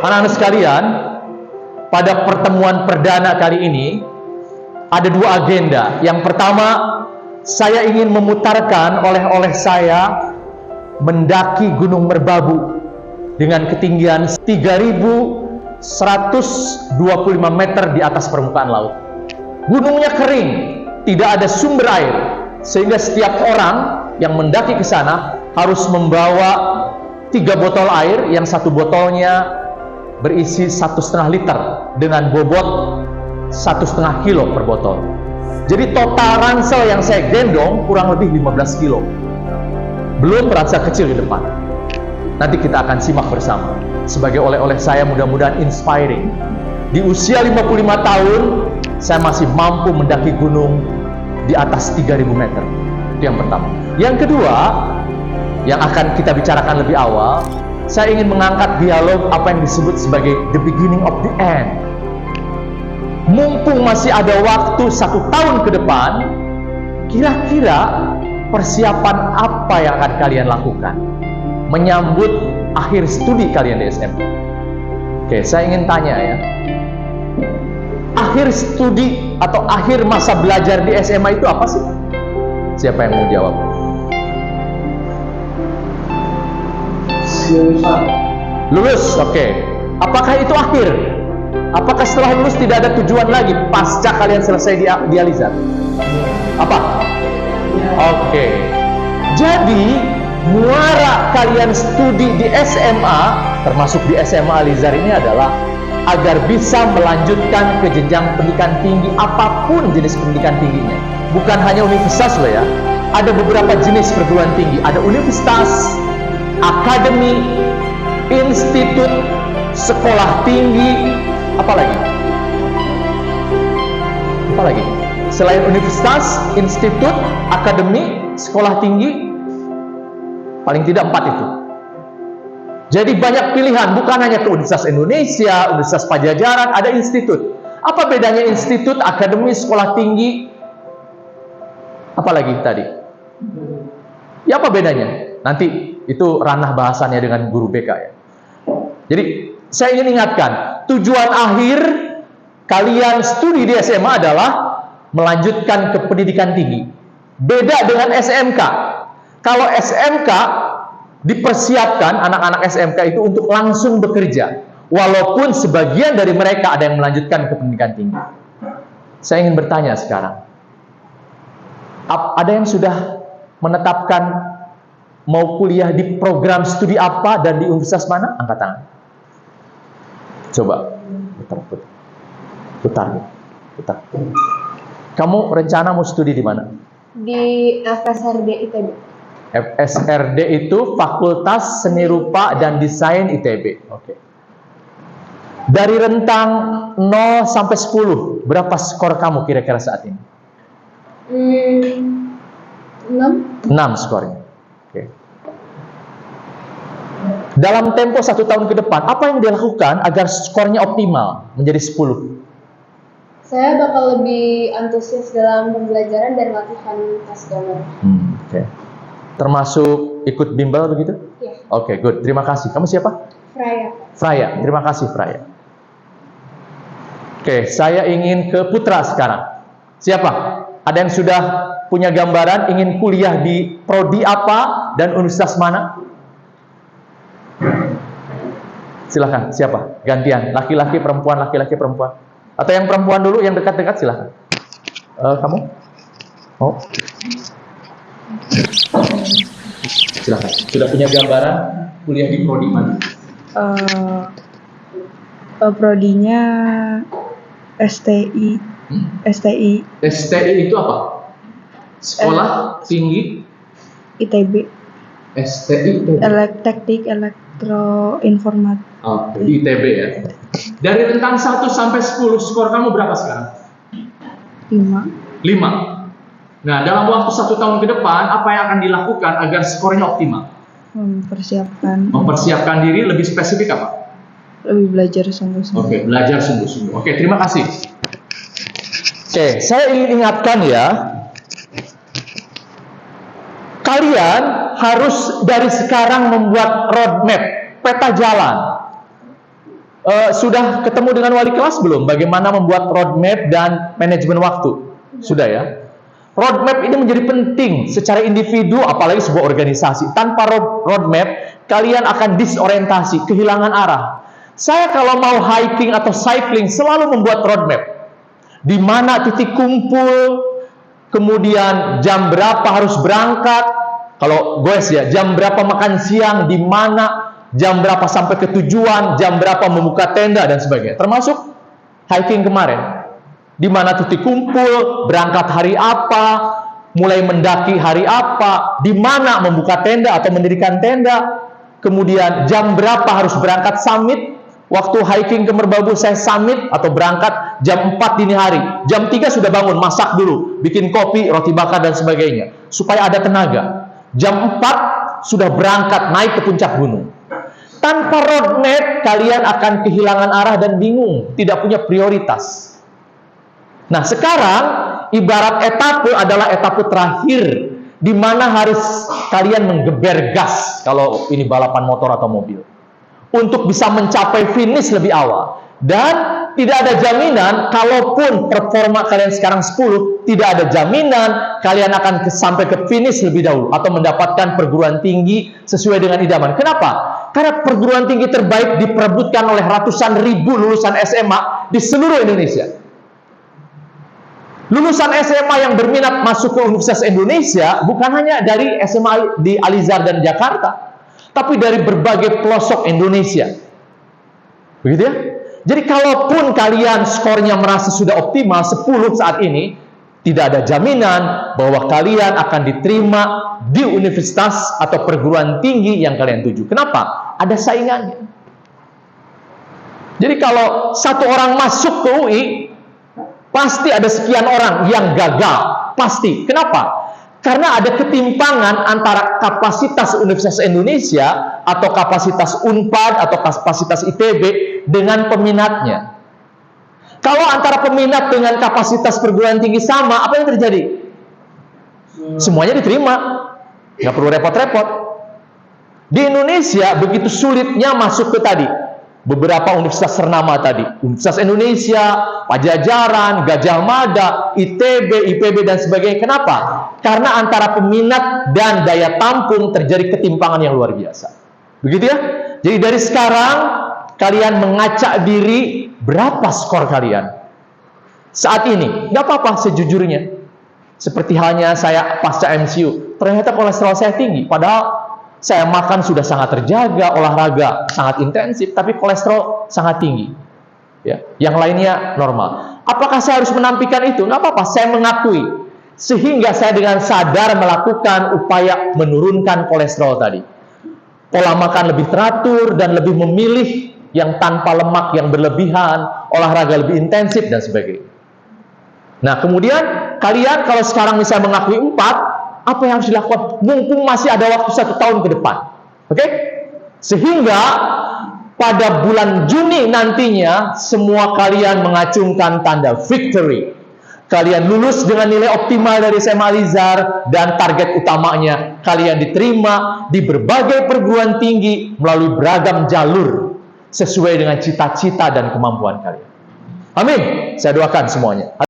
Anak-anak sekalian, pada pertemuan perdana kali ini ada dua agenda. Yang pertama, saya ingin memutarkan oleh-oleh saya mendaki Gunung Merbabu dengan ketinggian 3.125 meter di atas permukaan laut. Gunungnya kering, tidak ada sumber air, sehingga setiap orang yang mendaki ke sana harus membawa 3 botol air, yang satu botolnya berisi 1,5 liter dengan bobot 1,5 kilo per botol. Jadi total ransel yang saya gendong kurang lebih 15 kilo. Belum ransel kecil di depan. Nanti kita akan simak bersama. Sebagai oleh-oleh saya, mudah-mudahan inspiring. Di usia 55 tahun, saya masih mampu mendaki gunung di atas 3.000 meter. Itu yang pertama. Yang kedua, yang akan kita bicarakan lebih awal, saya ingin mengangkat dialog apa yang disebut sebagai the beginning of the end. Mumpung masih ada waktu 1 tahun ke depan, kira-kira persiapan apa yang akan kalian lakukan menyambut akhir studi kalian di SMA? Oke, saya ingin tanya ya. Akhir studi atau akhir masa belajar di SMA itu apa sih? Siapa yang mau jawab? Lulus, oke. Apakah itu akhir? Apakah setelah lulus tidak ada tujuan lagi pasca kalian selesai dializa? Apa? Oke. Jadi muara kalian studi di SMA, termasuk di SMA Alizar ini adalah agar bisa melanjutkan ke jenjang pendidikan tinggi, apapun jenis pendidikan tingginya. Bukan hanya universitas loh ya. Ada beberapa jenis perguruan tinggi. Ada universitas, akademi, institut, sekolah tinggi, apa lagi? Apa lagi? Selain universitas, institut, akademi, sekolah tinggi, paling tidak 4 itu. Jadi banyak pilihan, bukan hanya ke Universitas Indonesia, Universitas Pajajaran, ada institut. Apa bedanya institut, akademi, sekolah tinggi? Apa lagi tadi? Ya, apa bedanya? Nanti itu ranah bahasannya dengan guru BK ya. Jadi saya ingin ingatkan, tujuan akhir kalian studi di SMA adalah melanjutkan ke pendidikan tinggi. Beda dengan SMK. Kalau SMK dipersiapkan anak-anak SMK itu untuk langsung bekerja, walaupun sebagian dari mereka ada yang melanjutkan ke pendidikan tinggi. Saya ingin bertanya sekarang, ada yang sudah menetapkan mau kuliah di program studi apa dan di universitas mana? Angkat tangan. Coba putar. Kamu rencana mau studi di mana? Di FSRD ITB. FSRD itu Fakultas Seni Rupa dan Desain ITB. Oke. Dari rentang 0 sampai 10, berapa skor kamu kira-kira saat ini? 6 skornya. Oke. Dalam tempo 1 tahun ke depan, apa yang dilakukan agar skornya optimal menjadi 10? Saya bakal lebih antusias dalam pembelajaran dan latihan pas gambar. Oke. Termasuk ikut bimbel begitu? Iya. Oke, good. Terima kasih. Kamu siapa? Fraya. Terima kasih, Fraya. Oke, saya ingin ke Putra sekarang. Siapa? Ada yang sudah punya gambaran ingin kuliah di prodi apa dan universitas mana? Silakan, siapa? Gantian, laki-laki, perempuan, laki-laki, perempuan. Atau yang perempuan dulu, yang dekat-dekat, silakan. Kamu? Oh. Silakan. Sudah punya gambaran kuliah di prodi mana? Prodinya STI. STI itu apa? Sekolah Tinggi ITB. STI itu Teknik Elektroinformatik. di ITB ya. Dari rentang 1 sampai 10, skor kamu berapa sekarang? 5. Nah, dalam waktu 1 tahun ke depan, apa yang akan dilakukan agar skornya optimal? Mempersiapkan diri. Lebih spesifik apa? Lebih belajar sungguh-sungguh. Oke, belajar sungguh-sungguh. Oke, terima kasih. Oke, saya ingin ingatkan ya, kalian harus dari sekarang membuat roadmap, peta jalan. Sudah ketemu dengan wali kelas belum? Bagaimana membuat roadmap dan manajemen waktu? Sudah ya? Roadmap ini menjadi penting secara individu, apalagi sebuah organisasi. Tanpa roadmap, kalian akan disorientasi, kehilangan arah. Saya kalau mau hiking atau cycling selalu membuat roadmap. Di mana titik kumpul, kemudian jam berapa harus berangkat. Kalau goes ya, jam berapa makan siang, di mana, jam berapa sampai ke tujuan, jam berapa membuka tenda dan sebagainya. Termasuk hiking kemarin. Di mana titik kumpul, berangkat hari apa, mulai mendaki hari apa, di mana membuka tenda atau mendirikan tenda, kemudian jam berapa harus berangkat summit. Waktu hiking ke Merbabu saya summit atau berangkat jam 4 dini hari. Jam 3 sudah bangun, masak dulu, bikin kopi, roti bakar dan sebagainya, supaya ada tenaga. Jam 4 sudah berangkat naik ke puncak gunung. Tanpa roadmap, kalian akan kehilangan arah dan bingung, tidak punya prioritas. Nah, sekarang ibarat etape adalah etape terakhir di mana harus kalian menggeber gas kalau ini balapan motor atau mobil untuk bisa mencapai finish lebih awal. Dan tidak ada jaminan, kalaupun performa kalian sekarang 10, tidak ada jaminan kalian akan sampai ke finish lebih dahulu atau mendapatkan perguruan tinggi sesuai dengan idaman. Kenapa? Karena perguruan tinggi terbaik diperebutkan oleh ratusan ribu lulusan SMA di seluruh Indonesia. Lulusan SMA yang berminat masuk ke Universitas Indonesia bukan hanya dari SMA di Al-Azhar dan Jakarta, tapi dari berbagai pelosok Indonesia. Begitu ya? Jadi kalaupun kalian skornya merasa sudah optimal 10 saat ini, tidak ada jaminan bahwa kalian akan diterima di universitas atau perguruan tinggi yang kalian tuju. Kenapa? Ada saingannya. Jadi kalau satu orang masuk ke UI, pasti ada sekian orang yang gagal. Pasti. Kenapa? Karena ada ketimpangan antara kapasitas Universitas Indonesia atau kapasitas UNPAD atau kapasitas ITB dengan peminatnya. Kalau antara peminat dengan kapasitas perguruan tinggi sama, apa yang terjadi? Semuanya diterima. Nggak perlu repot-repot. Di Indonesia begitu sulitnya masuk ke tadi beberapa universitas ternama tadi. Universitas Indonesia, Pajajaran, Gajah Mada, ITB, IPB dan sebagainya. Kenapa? Karena antara peminat dan daya tampung terjadi ketimpangan yang luar biasa. Begitu ya? Jadi dari sekarang kalian mengacak diri, berapa skor kalian saat ini? Nggak apa-apa sejujurnya. Seperti halnya saya pasca MCU, ternyata kolesterol saya tinggi. Padahal saya makan sudah sangat terjaga, olahraga sangat intensif, tapi kolesterol sangat tinggi. Ya, yang lainnya normal. Apakah saya harus menampilkan itu? Nggak apa-apa, saya mengakui. Sehingga saya dengan sadar melakukan upaya menurunkan kolesterol tadi. Pola makan lebih teratur dan lebih memilih yang tanpa lemak yang berlebihan, olahraga lebih intensif dan sebagainya. Nah, kemudian kalian kalau sekarang misalnya mengakui 4, apa yang harus dilakukan? Mumpung masih ada waktu 1 tahun ke depan. Oke? Sehingga pada bulan Juni nantinya semua kalian mengacungkan tanda victory. Kalian lulus dengan nilai optimal dari SMA Al-Azhar dan target utamanya kalian diterima di berbagai perguruan tinggi melalui beragam jalur sesuai dengan cita-cita dan kemampuan kalian. Amin. Saya doakan semuanya.